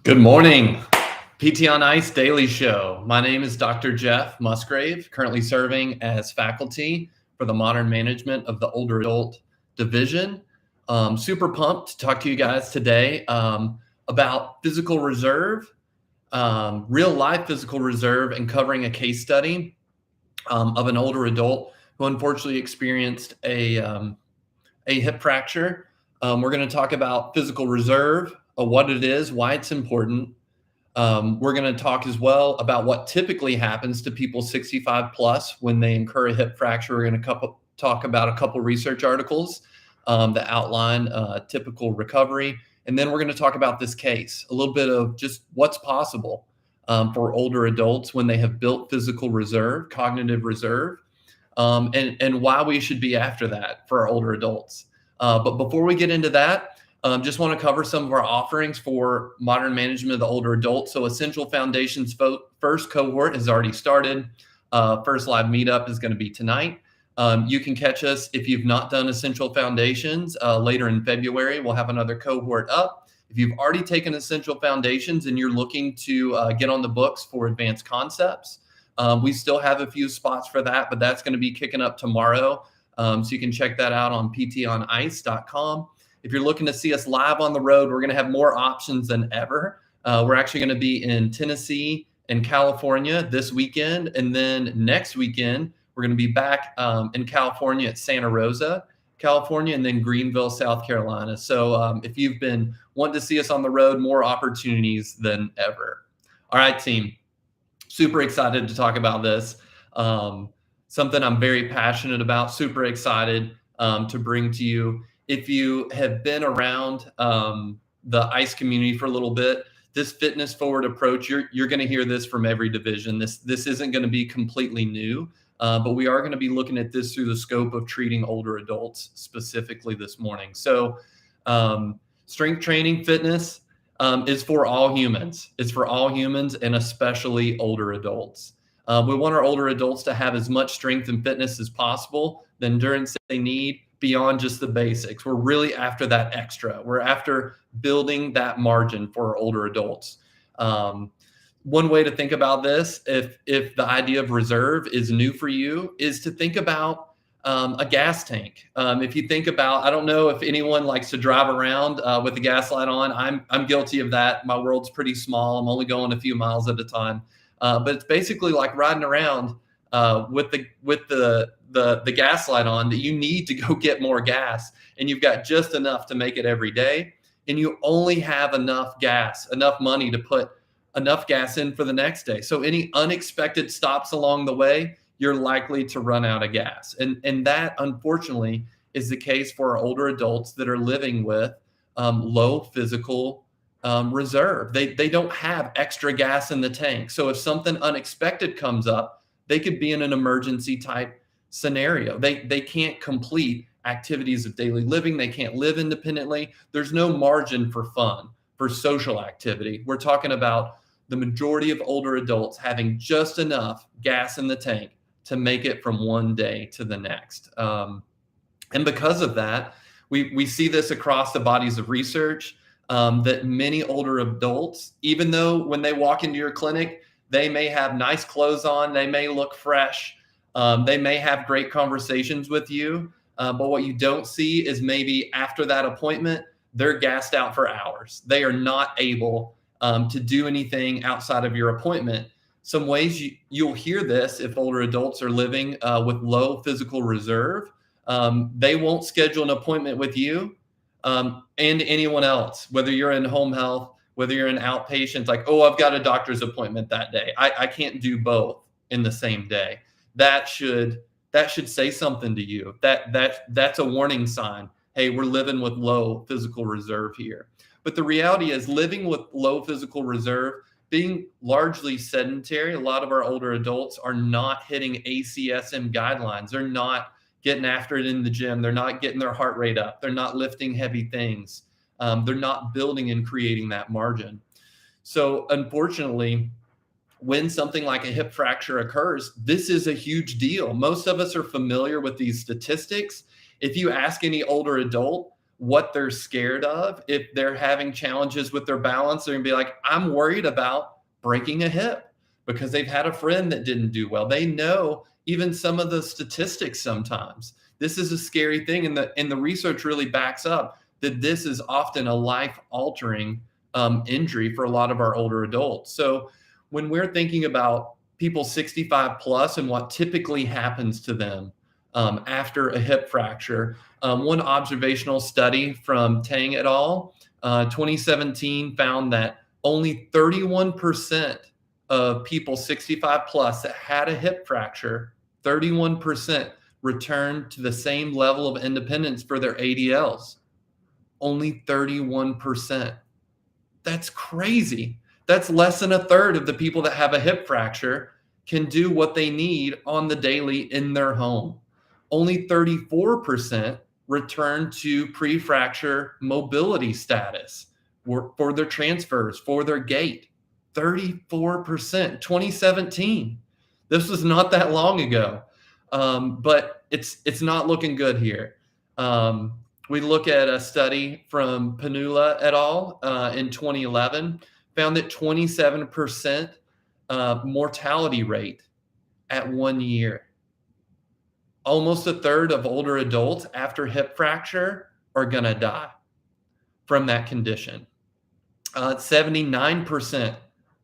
Good morning, PT on Ice Daily Show. My name is Dr. Jeff Musgrave, currently serving as faculty for the Modern Management of the Older Adult Division. Super pumped to talk to you guys today about physical reserve, real life physical reserve, and covering a case study of an older adult who unfortunately experienced a hip fracture. We're going to talk about physical reserve, what it is, why it's important. We're going to talk as well about what typically happens to people 65 plus when they incur a hip fracture. We're going to talk about a couple research articles that outline typical recovery. And then we're going to talk about this case, a little bit of just what's possible for older adults when they have built physical reserve, cognitive reserve, and why we should be after that for our older adults. But before we get into that, just want to cover some of our offerings for modern management of the older adult. So Essential Foundations first cohort has already started. First live meetup is going to be tonight. You can catch us if you've not done Essential Foundations later in February. We'll have another cohort up. If you've already taken Essential Foundations and you're looking to get on the books for Advanced Concepts, we still have a few spots for that, but that's going to be kicking up tomorrow. So you can check that out on ptonice.com. If you're looking to see us live on the road, we're going to have more options than ever. We're actually going to be in Tennessee and California this weekend. And then next weekend, we're going to be back in California at Santa Rosa, California, and then Greenville, South Carolina. So if you've been wanting to see us on the road, more opportunities than ever. All right, team. Super excited to talk about this. Something I'm very passionate about, super excited to bring to you. If you have been around the ICE community for a little bit, this fitness forward approach, you're going to hear this from every division. This isn't going to be completely new, but we are going to be looking at this through the scope of treating older adults specifically this morning. So strength training, fitness is for all humans. It's for all humans and especially older adults. We want our older adults to have as much strength and fitness as possible, the endurance they need beyond just the basics. We're really after that extra. We're after building that margin for our older adults. One way to think about this, if the idea of reserve is new for you, is to think about a gas tank. If you think about, I don't know if anyone likes to drive around with the gas light on. I'm guilty of that. My world's pretty small. I'm only going a few miles at a time. But it's basically like riding around with the gas light on, that you need to go get more gas, and you've got just enough to make it every day, and you only have enough gas, enough money to put enough gas in for the next day. So any unexpected stops along the way, you're likely to run out of gas. And that, unfortunately, is the case for our older adults that are living with low physical reserve. They don't have extra gas in the tank. So if something unexpected comes up, they could be in an emergency type scenario. They can't complete activities of daily living. They can't live independently. There's no margin for fun, for social activity. We're talking about the majority of older adults having just enough gas in the tank to make it from one day to the next. And because of that, we see this across the bodies of research. That many older adults, even though when they walk into your clinic, they may have nice clothes on, they may look fresh, they may have great conversations with you, but what you don't see is maybe after that appointment, they're gassed out for hours. They are not able to do anything outside of your appointment. Some ways you'll hear this if older adults are living with low physical reserve. They won't schedule an appointment with you and anyone else, whether you're in home health, whether you're an outpatient, like, oh, I've got a doctor's appointment that day. I can't do both in the same day. That should say something to you. That's a warning sign. Hey, we're living with low physical reserve here. But the reality is, living with low physical reserve, being largely sedentary, a lot of our older adults are not hitting ACSM guidelines. They're not getting after it in the gym. They're not getting their heart rate up. They're not lifting heavy things. They're not building and creating that margin. So unfortunately, when something like a hip fracture occurs, this is a huge deal. Most of us are familiar with these statistics. If you ask any older adult, what they're scared of. If they're having challenges with their balance, they're gonna be like, I'm worried about breaking a hip because they've had a friend that didn't do well. They know even some of the statistics sometimes. This is a scary thing, and the research really backs up that this is often a life-altering injury for a lot of our older adults. So when we're thinking about people 65 plus and what typically happens to them after a hip fracture, one observational study from Tang et al. 2017 found that only 31% of people 65 plus that had a hip fracture, 31% returned to the same level of independence for their ADLs. Only 31%. That's crazy. That's less than a third of the people that have a hip fracture can do what they need on the daily in their home. Only 34% return to pre-fracture mobility status for their transfers, for their gait. 34%, 2017. This was not that long ago, but it's not looking good here. We look at a study from Panula et al. In 2011, found that 27% mortality rate at 1 year. Almost a third of older adults after hip fracture are going to die from that condition. 79%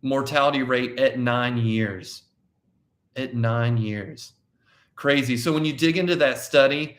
mortality rate at 9 years. At 9 years. Crazy. So when you dig into that study,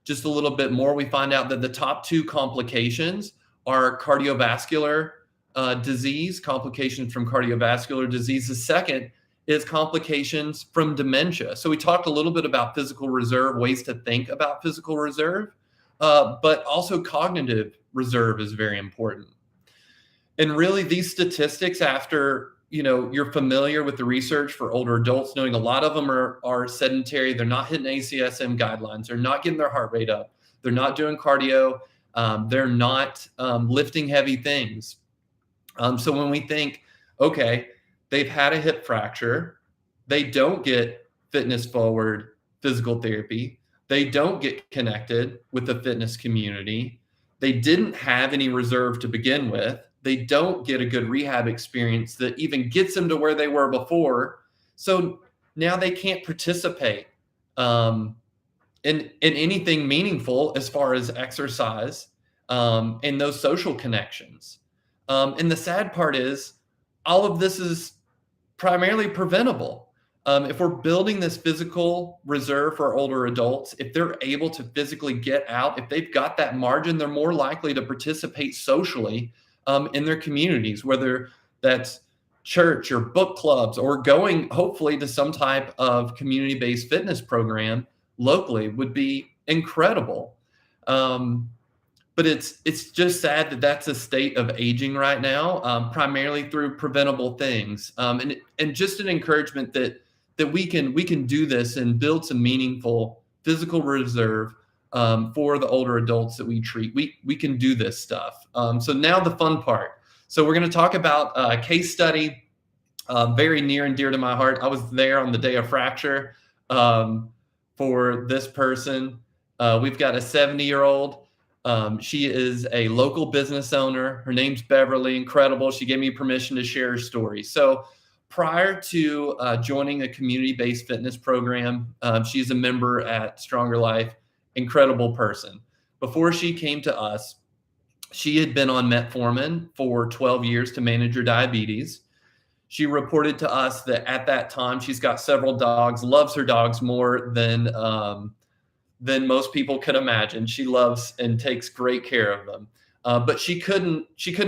just a little bit more, we find out that the top two complications are cardiovascular disease, complications from cardiovascular disease. The second is complications from dementia. So we talked a little bit about physical reserve, ways to think about physical reserve, but also cognitive reserve is very important. And really these statistics, after you're familiar with the research for older adults, knowing a lot of them are sedentary, they're not hitting ACSM guidelines, they're not getting their heart rate up, they're not doing cardio, they're not lifting heavy things. So when we think, okay, they've had a hip fracture, they don't get fitness forward physical therapy, they don't get connected with the fitness community, they didn't have any reserve to begin with, they don't get a good rehab experience that even gets them to where they were before. So now they can't participate in anything meaningful as far as exercise and those social connections. And the sad part is all of this is primarily preventable. If we're building this physical reserve for older adults, if they're able to physically get out, if they've got that margin, they're more likely to participate socially in their communities, whether that's church or book clubs or going hopefully to some type of community-based fitness program locally would be incredible. But it's just sad that that's a state of aging right now, primarily through preventable things, and just an encouragement that we can do this and build some meaningful physical reserve for the older adults that we treat. We can do this stuff. So now the fun part. So we're going to talk about a case study very near and dear to my heart. I was there on the day of fracture for this person. We've got a 70-year-old. She is a local business owner. Her name's Beverly. Incredible. She gave me permission to share her story. So prior to joining a community-based fitness program, she's a member at Stronger Life. Incredible person. Before she came to us, she had been on metformin for 12 years to manage her diabetes. She reported to us that at that time, she's got several dogs, loves her dogs more than most people could imagine. She loves and takes great care of them. But she couldn't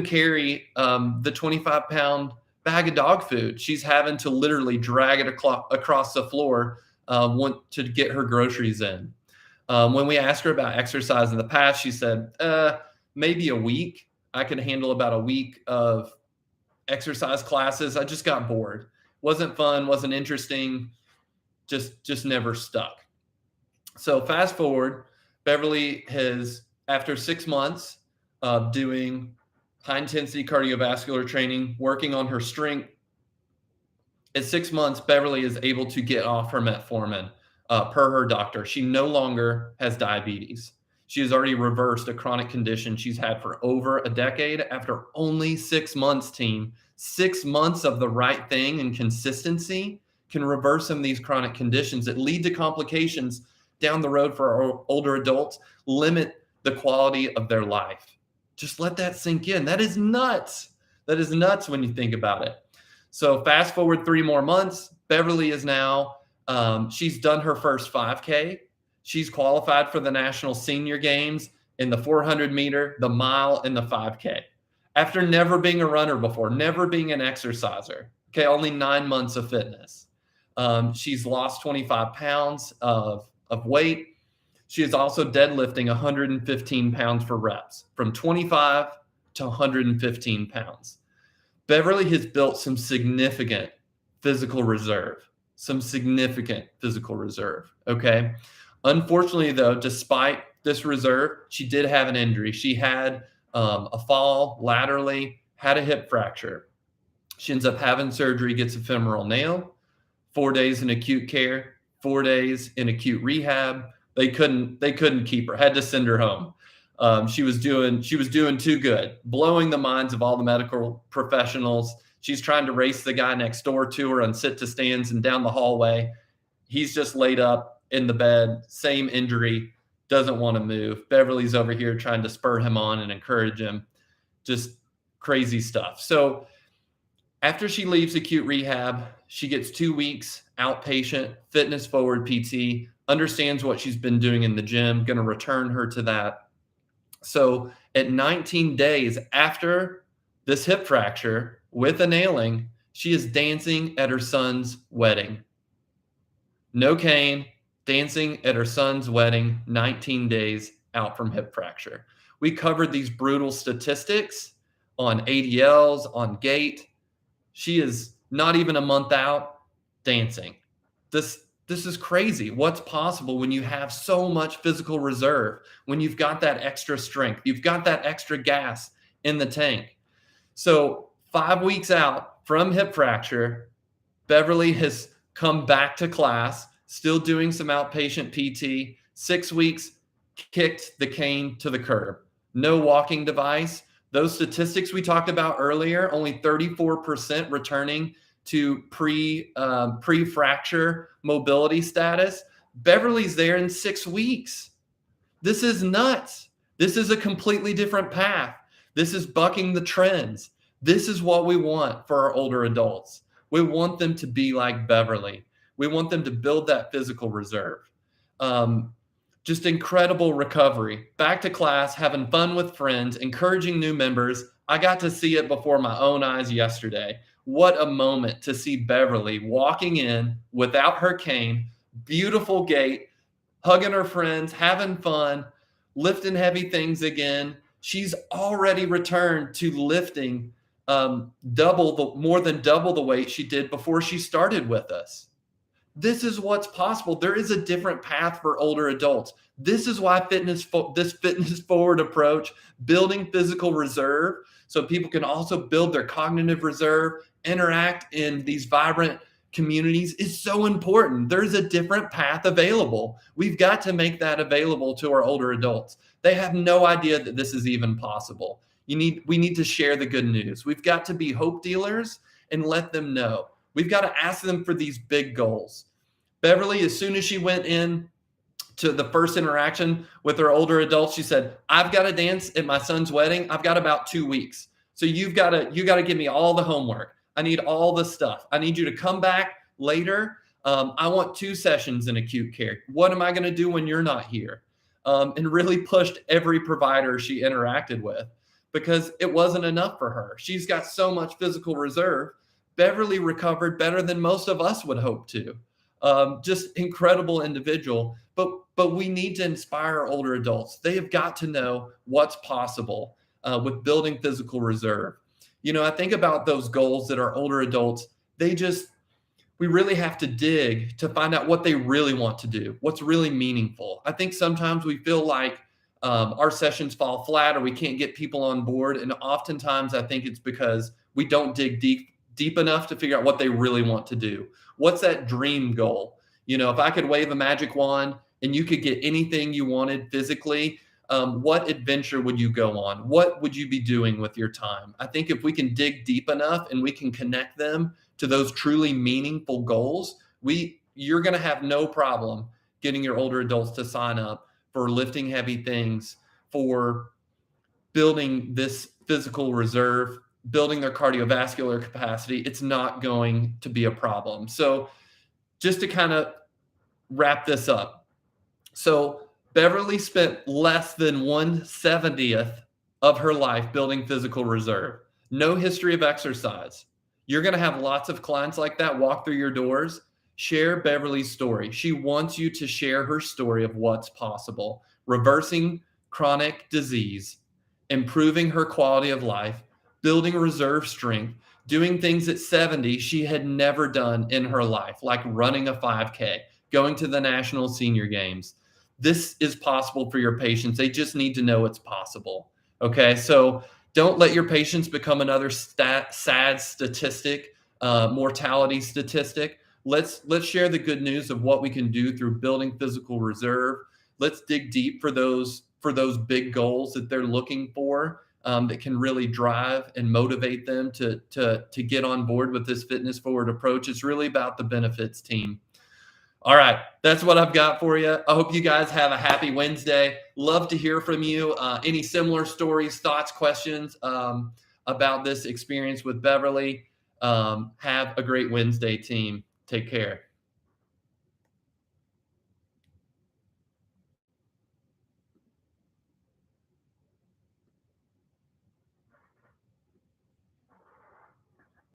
carry the 25-pound bag of dog food. She's having to literally drag it across the floor to get her groceries in. When we asked her about exercise in the past, she said, maybe a week. I could handle about a week of exercise classes. I just got bored. Wasn't fun, wasn't interesting, just never stuck. So fast forward, Beverly has, after 6 months of doing high intensity cardiovascular training, working on her strength, at 6 months, Beverly is able to get off her metformin per her doctor. She no longer has diabetes. She has already reversed a chronic condition she's had for over a decade after only 6 months, team. 6 months of the right thing and consistency can reverse some of these chronic conditions that lead to complications down the road for our older adults, limit the quality of their life. Just let that sink in. That is nuts. That is nuts when you think about it. So fast forward 3 more months, Beverly is now, she's done her first 5K. She's qualified for the National Senior Games in the 400 meter, the mile, and the 5K. After never being a runner before, never being an exerciser, okay, only 9 months of fitness. She's lost 25 pounds of weight. She is also deadlifting 115 pounds for reps, from 25 to 115 pounds. Beverly has built some significant physical reserve, okay? Unfortunately, though, despite this reserve, she did have an injury. She had a fall laterally, had a hip fracture. She ends up having surgery, gets a femoral nail, 4 days in acute care, 4 days in acute rehab. They couldn't keep her, had to send her home. She was doing too good, blowing the minds of all the medical professionals. She's trying to race the guy next door to her on sit to stands and down the hallway. He's just laid up in the bed, same injury, doesn't want to move. Beverly's over here trying to spur him on and encourage him. Just crazy stuff. So after she leaves acute rehab, she gets 2 weeks outpatient fitness forward PT, understands what she's been doing in the gym, going to return her to that. So at 19 days after this hip fracture with a nailing, she is dancing at her son's wedding. No cane, dancing at her son's wedding, 19 days out from hip fracture. We covered these brutal statistics on ADLs, on gait. She is not even a month out dancing. This is crazy. What's possible when you have so much physical reserve, when you've got that extra strength, you've got that extra gas in the tank. So 5 weeks out from hip fracture, Beverly has come back to class, still doing some outpatient PT, 6 weeks, kicked the cane to the curb. No walking device. Those statistics we talked about earlier, only 34% returning to pre-fracture mobility status. Beverly's there in 6 weeks. This is nuts. This is a completely different path. This is bucking the trends. This is what we want for our older adults. We want them to be like Beverly. We want them to build that physical reserve. Just incredible recovery. Back to class, having fun with friends, encouraging new members. I got to see it before my own eyes yesterday. What a moment to see Beverly walking in without her cane, beautiful gait, hugging her friends, having fun, lifting heavy things again. She's already returned to lifting more than double the weight she did before she started with us. This is what's possible. There is a different path for older adults. This is why this fitness forward approach, building physical reserve so people can also build their cognitive reserve, interact in these vibrant communities, is so important. There's a different path available. We've got to make that available to our older adults. They have no idea that this is even possible. We need to share the good news. We've got to be hope dealers and let them know. We've got to ask them for these big goals. Beverly, as soon as she went in to the first interaction with her older adults, she said, I've got to dance at my son's wedding. I've got about 2 weeks. So you got to give me all the homework. I need all the stuff. I need you to come back later. I want 2 sessions in acute care. What am I going to do when you're not here? And really pushed every provider she interacted with because it wasn't enough for her. She's got so much physical reserve. Beverly recovered better than most of us would hope to. Just incredible individual. But we need to inspire our older adults. They have got to know what's possible with building physical reserve. I think about those goals that our older adults, we really have to dig to find out what they really want to do, what's really meaningful. I think sometimes we feel like our sessions fall flat or we can't get people on board. And oftentimes I think it's because we don't dig deep enough to figure out what they really want to do. What's that dream goal? If I could wave a magic wand and you could get anything you wanted physically, what adventure would you go on? What would you be doing with your time? I think if we can dig deep enough and we can connect them to those truly meaningful goals, you're going to have no problem getting your older adults to sign up for lifting heavy things, for building this physical reserve, building their cardiovascular capacity. It's not going to be a problem. So just to kind of wrap this up. So Beverly spent less than 1/70th of her life building physical reserve. No history of exercise. You're going to have lots of clients like that walk through your doors. Share Beverly's story. She wants you to share her story of what's possible. Reversing chronic disease, improving her quality of life, building reserve strength, doing things at 70 she had never done in her life, like running a 5K, going to the National Senior Games. This is possible for your patients. They just need to know it's possible. Okay, so don't let your patients become another sad statistic, mortality statistic. Let's share the good news of what we can do through building physical reserve. Let's dig deep for those big goals that they're looking for, that can really drive and motivate them to get on board with this fitness forward approach. It's really about the benefits team. All right, that's what I've got for you. I hope you guys have a happy Wednesday. Love to hear from you. Any similar stories, thoughts, questions about this experience with Beverly. Have a great Wednesday, team. Take care.